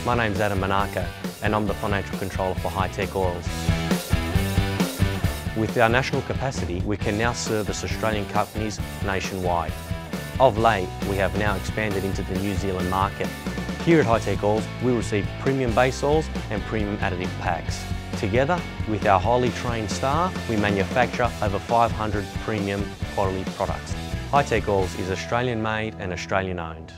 My name's Adam Manaka and I'm the Financial Controller for Hi-Tech Oils. With our national capacity, we can now service Australian companies nationwide. Of late, we have now expanded into the New Zealand market. Here at Hi-Tech Oils, we receive premium base oils and premium additive packs. Together, with our highly trained staff, we manufacture over 500 premium quality products. Hi-Tech Oils is Australian made and Australian owned.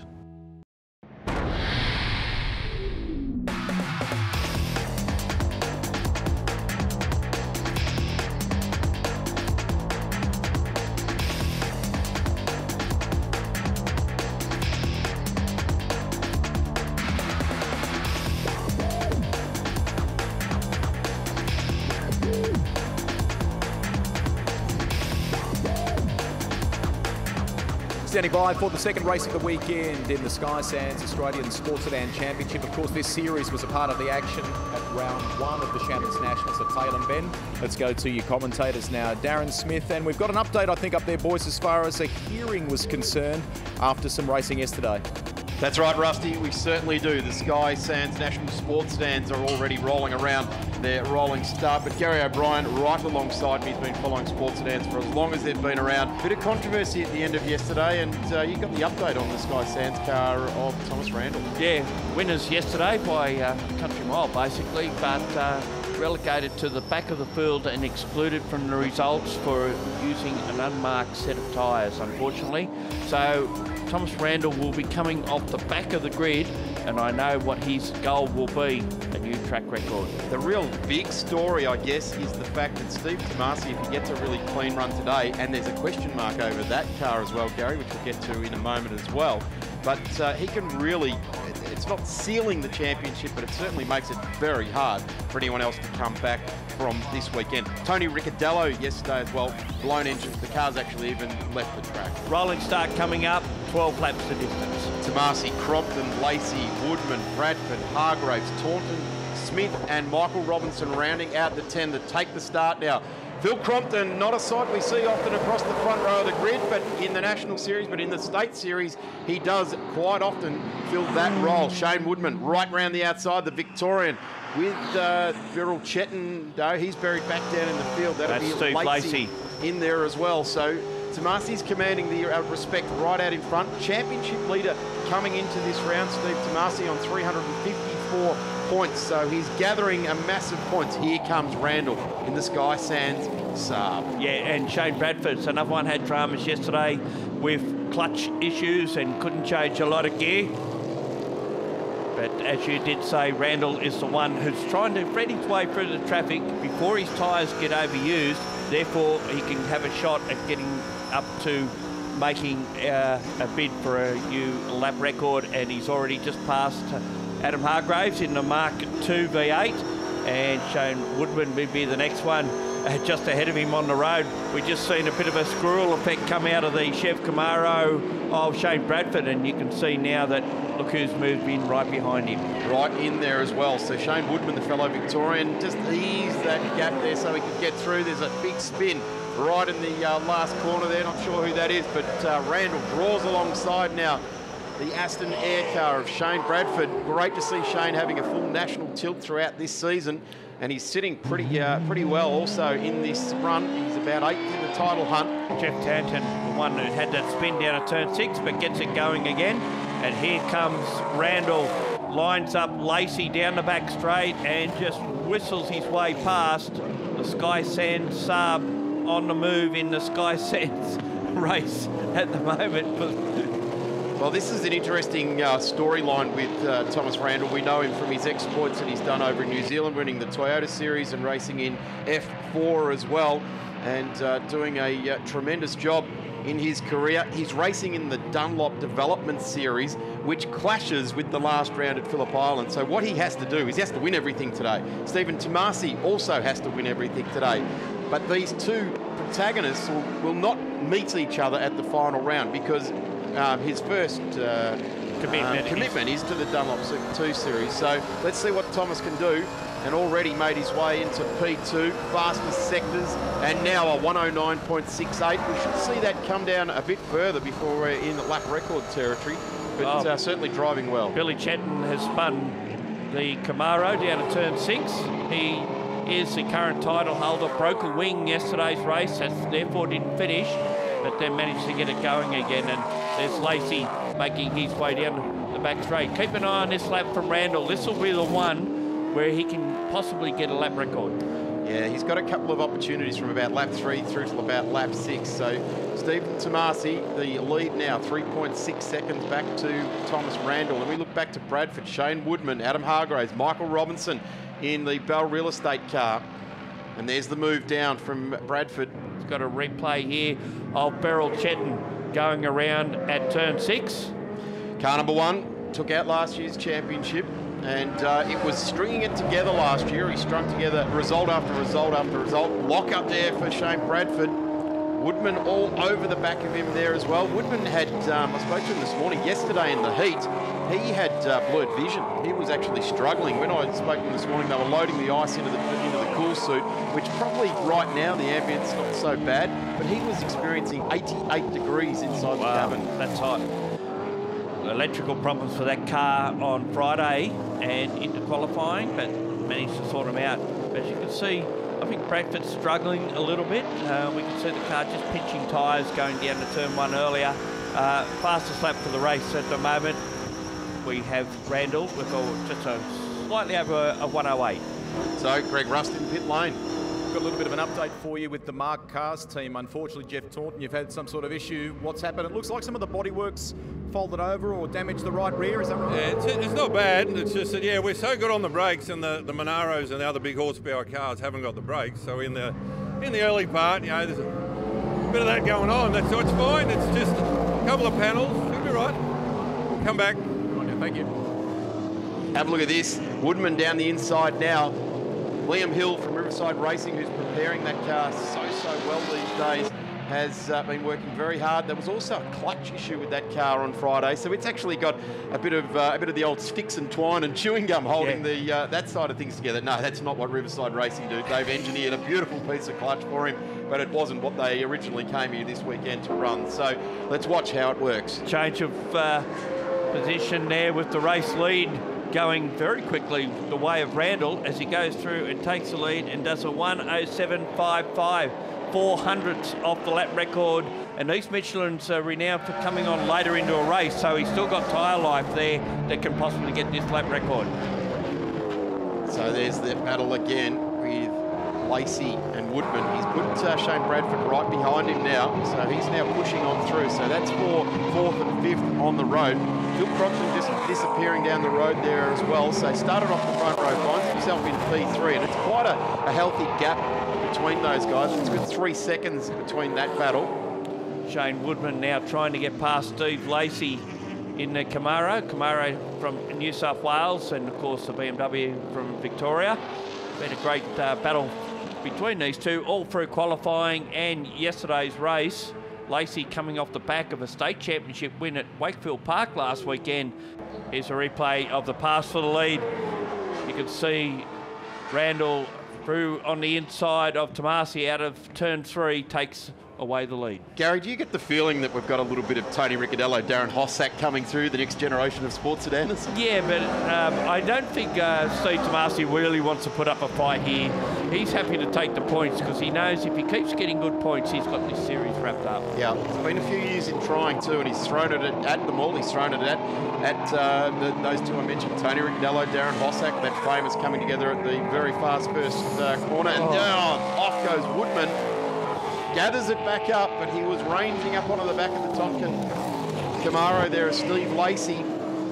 Standing by for the second race of the weekend in the Sky Sands Australian Sports Sedan Championship. Of course, this series was a part of the action at round one of the Shannons Nationals at Tailem Bend. Let's go to your commentators now, Darren Smith. And we've got an update, I think, up there, boys, as far as a hearing was concerned after some racing yesterday. That's right, Rusty, we certainly do. The Sky Sands National Sports Sedans are already rolling around their rolling start, but Gary O'Brien right alongside me has been following sports sedans for as long as they've been around. Bit of controversy at the end of yesterday, and you got the update on the Sky Sands car of Thomas Randall. Yeah, winners yesterday by a country mile basically, but relegated to the back of the field and excluded from the results for using an unmarked set of tyres, unfortunately. So Thomas Randall will be coming off the back of the grid, and I know what his goal will be, a new track record. The real big story, I guess, is the fact that Steve Tomasi, if he gets a really clean run today, and there's a question mark over that car as well, Gary, which we'll get to in a moment as well, but he can really, it's not sealing the championship, but it certainly makes it very hard for anyone else to come back from this weekend. Tony Ricciardello yesterday as well, blown engines, the car's actually even left the track. Rolling start coming up, 12 laps to distance. Tomasi, Crompton, Lacey, Woodman, Bradford, Hargraves, Taunton, Smith and Michael Robinson rounding out the 10 that take the start now. Phil Crompton, not a sight we see often across the front row of the grid, but in the National Series, but in the State Series, he does quite often fill that role. Shane Woodman right round the outside, the Victorian, with Viral Chetan. He's buried back down in the field. That'll be Steve Lacey in there as well. So Tomasi's commanding the respect right out in front. Championship leader coming into this round, Steve Tomasi on 354 points. So he's gathering a massive points. Here comes Randall in the Sky Sands Saab. Yeah, and Shane Bradford's another one, had dramas yesterday with clutch issues and couldn't change a lot of gear. But as you did say, Randall is the one who's trying to thread his way through the traffic before his tyres get overused. Therefore, he can have a shot at getting up to making a bid for a new lap record, and he's already just passed Adam Hargraves in the Mark II V8, and Shane Woodman will be the next one just ahead of him on the road. We've just seen a bit of a squirrel effect come out of the Chev Camaro of Shane Bradford, and you can see now that look who's moved in right behind him. Right in there as well. So Shane Woodman, the fellow Victorian, just ease that gap there so he can get through. There's a big spin right in the last corner there. Not sure who that is, but Randall draws alongside now the Aston Air car of Shane Bradford. Great to see Shane having a full national tilt throughout this season, and he's sitting pretty well also in this run. He's about 8th in the title hunt. Jeff Tanton, the one who had that spin down at turn 6, but gets it going again. And here comes Randall, lines up Lacey down the back straight and just whistles his way past the Sky Sands Saab on the move in the Sky Sands race at the moment. Well, this is an interesting storyline with Thomas Randall. We know him from his exploits that he's done over in New Zealand, winning the Toyota Series and racing in F4 as well, and doing a tremendous job in his career. He's racing in the Dunlop Development Series, which clashes with the last round at Phillip Island. So what he has to do is he has to win everything today. Stephen Tomasi also has to win everything today. But these two protagonists will not meet each other at the final round, because his first commitment is to the Dunlop Super 2 Series. So let's see what Thomas can do. And already made his way into P2, fastest sectors, and now a 109.68. We should see that come down a bit further before we're in lap record territory, but certainly driving well. Billy Chetan has spun the Camaro down to turn 6. He is the current title holder. Broke a wing yesterday's race, therefore didn't finish, but then managed to get it going again. And there's Lacey making his way down the back straight. Keep an eye on this lap from Randall. This will be the one where he can possibly get a lap record. Yeah, he's got a couple of opportunities from about lap 3 through to about lap 6. So Stephen Tomasi, the lead now, 3.6 seconds back to Thomas Randall. And we look back to Bradford, Shane Woodman, Adam Hargraves, Michael Robinson in the Bell Real Estate car. And there's the move down from Bradford. He's got a replay here of Beryl Chetton going around at turn 6. Car number 1 took out last year's championship. And it was stringing it together last year. He strung together result after result after result. Lock up there for Shane Bradford. Woodman all over the back of him there as well. Woodman had, I spoke to him this morning, yesterday in the heat, he had blurred vision. He was actually struggling. When I spoke to him this morning, they were loading the ice into the cool suit, which probably right now the ambience not so bad, but he was experiencing 88 degrees inside the cabin. That's hot. Electrical problems for that car on Friday and into qualifying, but managed to sort them out. But as you can see, I think Bradford's struggling a little bit. We can see the car just pinching tyres going down to turn 1 earlier. Fastest lap for the race at the moment. We have Randall with just a slightly over a 108. So Greg Rust in pit lane. Got a little bit of an update for you with the Mark Cars team. Unfortunately, Jeff Taunton, you've had some sort of issue. What's happened? It looks like some of the bodywork's folded over or damaged the right rear. Is that right? Yeah, it's not bad. It's just that, yeah, we're so good on the brakes, and the Monaros and the other big horsepower cars haven't got the brakes. So in the early part, you know, there's a bit of that going on. So it's fine. It's just a couple of panels. It'll be right. We'll come back. Right, yeah, thank you. Have a look at this. Woodman down the inside now. Liam Hill from Riverside Racing, who's preparing that car so well these days, has been working very hard. There was also a clutch issue with that car on Friday, so it's actually got a bit of the old sticks and twine and chewing gum holding that side of things together. No, that's not what Riverside Racing do. They've engineered a beautiful piece of clutch for him, but it wasn't what they originally came here this weekend to run. So let's watch how it works. Change of position there with the race lead going very quickly the way of Randall as he goes through and takes the lead and does a 1:07.55, 400ths off the lap record. And East Michelin's renowned for coming on later into a race, so he's still got tyre life there that can possibly get this lap record. So there's the battle again with Lacey and Woodman. He's put Shane Bradford right behind him now, so he's now pushing on through. So that's for 4th and 5th on the road. Phil Crompton just disappearing down the road there as well. So started off the front row, finds himself in P3, and it's quite a healthy gap between those guys. It's got 3 seconds between that battle. Shane Woodman now trying to get past Steve Lacey in the Camaro from New South Wales, and of course the BMW from Victoria. Been a great battle between these two all through qualifying and yesterday's race. Lacey coming off the back of a state championship win at Wakefield Park last weekend. Here's a replay of the pass for the lead. You can see Randall through on the inside of Tomasi out of turn 3, takes away the lead. Gary, do you get the feeling that we've got a little bit of Tony Ricciardello, Darren Hossack coming through, the next generation of sports sedans? Yeah, but I don't think Steve Tomasi really wants to put up a fight here. He's happy to take the points because he knows if he keeps getting good points, he's got this series wrapped up. Yeah, it's been a few years in trying too, and he's thrown it at them all. He's thrown it at those two I mentioned, Tony Ricciardello, Darren Hossack. That famous coming together at the very fast first corner, and down off goes Woodman. Gathers it back up, but he was ranging up onto the back of the top Camaro there as Steve Lacey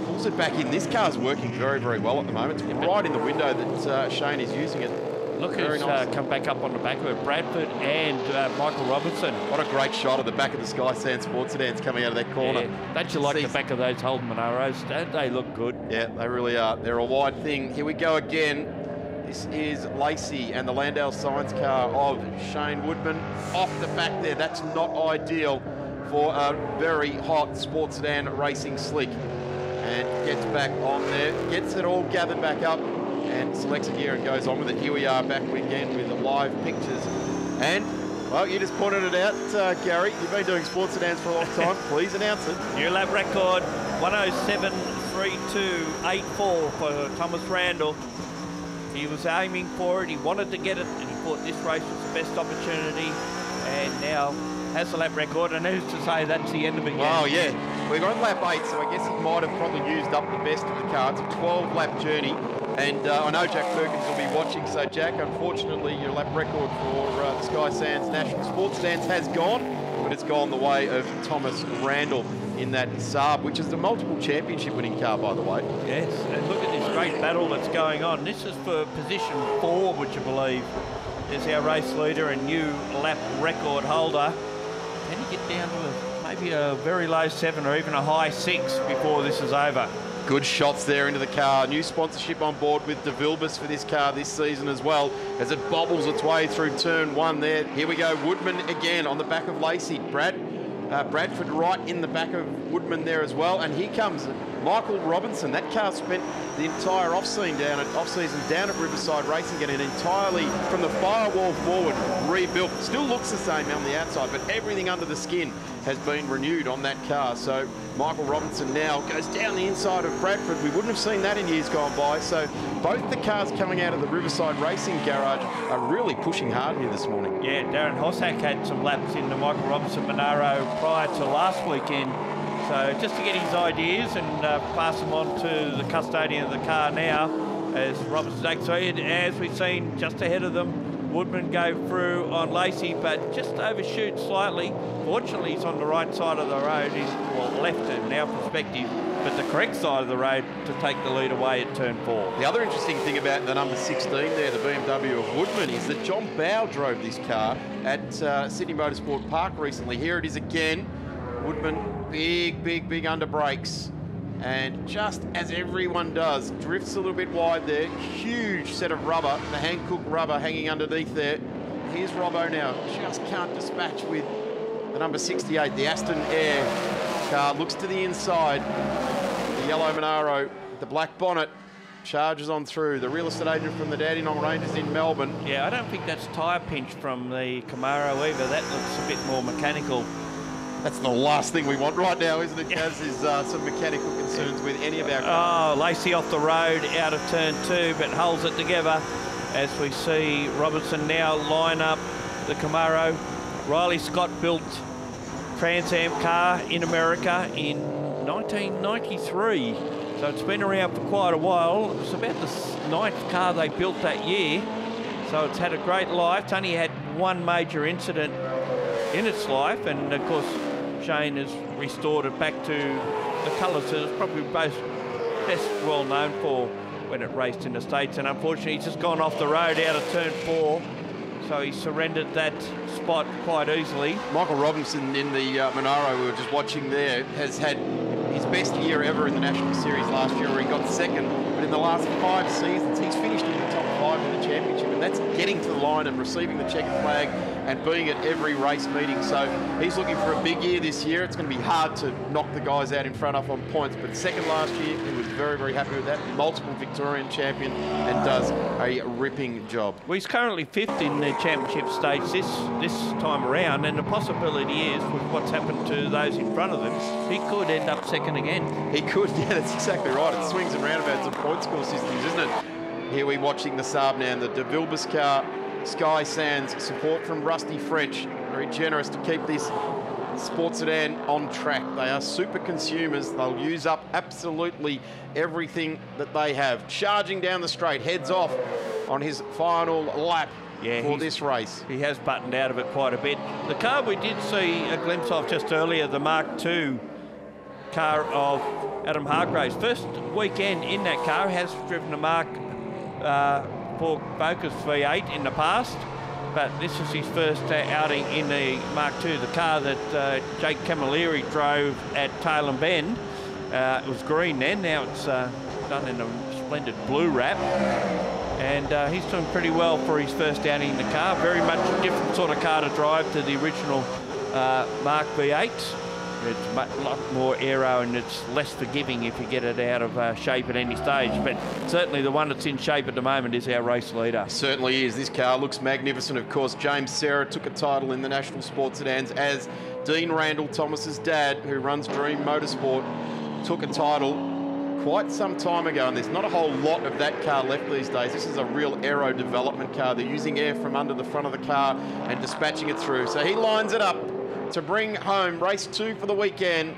pulls it back in. This car's working very, very well at the moment. It's right in the window that Shane is using it. Look who's come back up on the back of it, Bradford and Michael Robinson. What a great shot of the back of the Skysan Sports Sedans coming out of that corner. Yeah, don't you like the back of those Holden Monaros? Don't they look good? Yeah, they really are. They're a wide thing. Here we go again. This is Lacey and the Landale Science car of Shane Woodman. Off the back there, that's not ideal for a very hot sports sedan racing slick. And gets back on there, gets it all gathered back up and selects a gear and goes on with it. Here we are back again with the live pictures. And, well, you just pointed it out, Gary. You've been doing sports sedans for a long time. Please announce it. New lap record, 1:07. 3-2-8-4 for Thomas Randall. He was aiming for it, he wanted to get it, and he thought this race was the best opportunity, and now has a lap record, and who's to say that's the end of it? Oh, yeah. We're on lap 8, so I guess he might have probably used up the best of the car. It's a 12-lap journey, and I know Jack Perkins will be watching. So, Jack, unfortunately, your lap record for the Sky Sands National Sports Sedan has gone, but it's gone the way of Thomas Randall in that Saab, which is the multiple championship-winning car, by the way. Yes, and look at this great battle that's going on. This is for position 4, would you believe? There's our race leader and new lap record holder. Can he get down to maybe a very low 7 or even a high 6 before this is over? Good shots there into the car. New sponsorship on board with De Vilbius for this car this season as well, as it bobbles its way through turn 1 there. Here we go, Woodman again on the back of Lacey. Bradford right in the back of Woodman there as well. And here comes Michael Robinson. That car spent the entire off-season down at Riverside Racing, getting entirely from the firewall forward rebuilt. Still looks the same on the outside, but everything under the skin has been renewed on that car. So Michael Robinson now goes down the inside of Bradford. We wouldn't have seen that in years gone by. So both the cars coming out of the Riverside Racing garage are really pushing hard here this morning. Yeah, Darren Hossack had some laps in the Michael Robinson Monaro prior to last weekend. So just to get his ideas and pass them on to the custodian of the car now, as Robinson takes ahead, as we've seen just ahead of them, Woodman go through on Lacey, but just overshoot slightly. Fortunately, he's on the right side of the road, well, left in our perspective, but the correct side of the road to take the lead away at turn 4. The other interesting thing about the number 16 there, the BMW of Woodman, is that John Bowe drove this car at Sydney Motorsport Park recently. Here it is again. Woodman, big under brakes. And just as everyone does, drifts a little bit wide there. Huge set of rubber, the Hankook rubber hanging underneath there. Here's Robbo now, just can't dispatch with the number 68, the Aston Air car. Looks to the inside, the yellow Monaro, the black bonnet, charges on through. The real estate agent from the Dandenong Rangers in Melbourne. Yeah, I don't think that's tyre pinch from the Camaro either. That looks a bit more mechanical. That's the last thing we want right now, isn't it, Kaz? Is some mechanical concerns with any of our cars. Oh, Lacey off the road out of turn 2, but holds it together as we see Robertson now line up the Camaro. Riley Scott built Trans Am car in America in 1993, so it's been around for quite a while. It's about the 9th car they built that year, so it's had a great life. It's only had one major incident in its life, and of course Shane has restored it back to the colours that it's probably best well known for when it raced in the States. And unfortunately he's just gone off the road out of turn 4, so he surrendered that spot quite easily. Michael Robinson in the Monaro we were just watching there has had his best year ever in the National Series last year, where he got 2nd, but in the last 5 seasons he's finished in the top 5 in the championship, and that's getting to the line and receiving the checkered flag and being at every race meeting. So he's looking for a big year this year. It's going to be hard to knock the guys out in front of on points, but 2nd last year, he was very happy with that. Multiple Victorian champion and does a ripping job. Well, he's currently 5th in the championship stage this time around, and the possibility is, with what's happened to those in front of him, he could end up 2nd again. He could, yeah, that's exactly right. It swings and roundabouts of point score systems, isn't it? Here we're watching the Saab now, the De Vilbius car. Sky Sands, support from Rusty French, very generous to keep this sports sedan on track. They are super consumers. They'll use up absolutely everything that they have. Charging down the straight, heads off on his final lap for this race. He has buttoned out of it quite a bit. The car we did see a glimpse of just earlier, the Mark II car of Adam Hargraves. First weekend in that car, has driven a Mark for Focus V8 in the past, but this is his first outing in the Mark II, the car that Jake Camilleri drove at Tail and Bend. It was green then, now it's done in a splendid blue wrap, and he's doing pretty well for his first outing in the car. Very much a different sort of car to drive to the original Mark V8. It's a lot more aero and it's less forgiving if you get it out of shape at any stage. But certainly the one that's in shape at the moment is our race leader. Certainly is. This car looks magnificent. Of course, James Serra took a title in the National Sports Sedans, as Dean Randall, Thomas's dad, who runs Dream Motorsport, took a title. quite some time ago, and there's not a whole lot of that car left these days. This is a real aero development car. They're using air from under the front of the car and dispatching it through. So he lines it up to bring home race 2 for the weekend.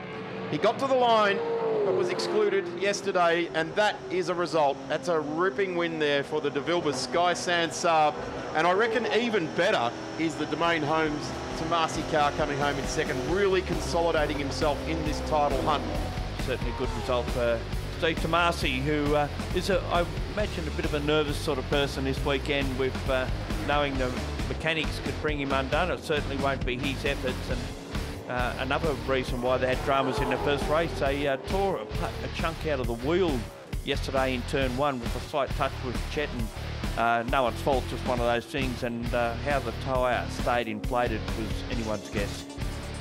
He got to the line, but was excluded yesterday, and that is a result. That's a ripping win there for the De Vilbiers Sky Sand Saab. And I reckon even better is the Domain Homes Tomasi car coming home in second, really consolidating himself in this title hunt. Certainly a good result for Steve Tomasi, who is, I imagine, a bit of a nervous sort of person this weekend with knowing the mechanics could bring him undone. It certainly won't be his efforts. And another reason why they had dramas in the first race, they tore a chunk out of the wheel yesterday in turn 1 with a slight touch with Chet, and no one's fault, just one of those things, and how the tyre stayed inflated was anyone's guess.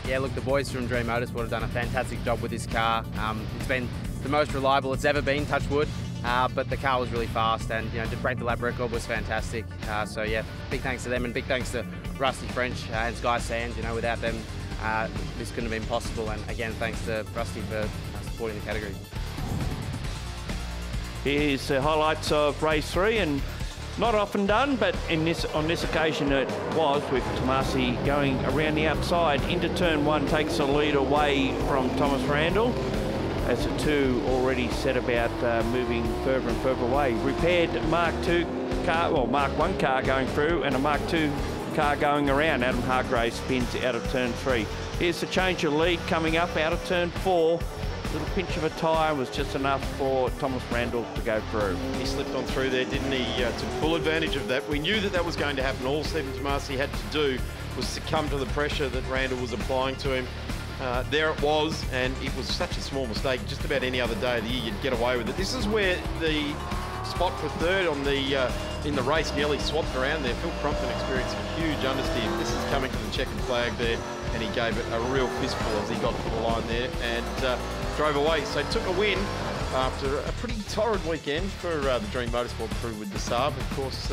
Yeah, look, the boys from Dream Motorsport have done a fantastic job with this car. It's been the most reliable it's ever been, touch wood, but the car was really fast, and to break the lap record was fantastic. So yeah, big thanks to them, and big thanks to Rusty French and Sky Sands. Without them, this couldn't have been possible, and again, thanks to Rusty for supporting the category. Here's the highlights of race 3, and not often done, but on this occasion it was, with Tomasi going around the outside into turn 1, takes the lead away from Thomas Randall, as the two already set about moving further and further away. Repaired Mark 2 car, well, Mark 1 car going through, and a Mark 2 car going around. Adam Hargrave spins out of turn 3. Here's the change of lead coming up out of turn 4. Little pinch of a tyre was just enough for Thomas Randall to go through. He slipped on through there, didn't he? Took full advantage of that. We knew that was going to happen. All Stephen Tomasi had to do was succumb to the pressure that Randall was applying to him. There it was, and it was such a small mistake. Just about any other day of the year, you'd get away with it. This is where the spot for third on the in the race nearly swapped around there. Phil Crompton experienced a huge understeer. This is coming to the checkered flag there, and he gave it a real fistful as he got to the line there and drove away. So took a win after a pretty torrid weekend for the Dream Motorsport crew with the Saab. Of course,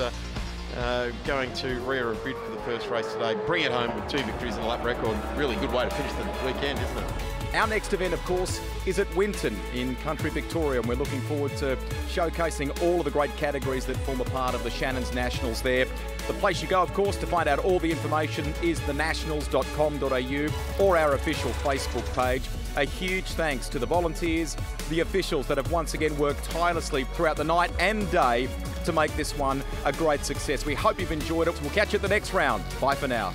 going to rear a grid for the first race today. Bring it home with 2 victories and a lap record. Really good way to finish the weekend, isn't it? Our next event, of course, is at Winton in country Victoria, and we're looking forward to showcasing all of the great categories that form a part of the Shannons Nationals there. The place you go, of course, to find out all the information is thenationals.com.au or our official Facebook page. A huge thanks to the volunteers, the officials that have once again worked tirelessly throughout the night and day to make this one a great success. We hope you've enjoyed it. We'll catch you at the next round. Bye for now.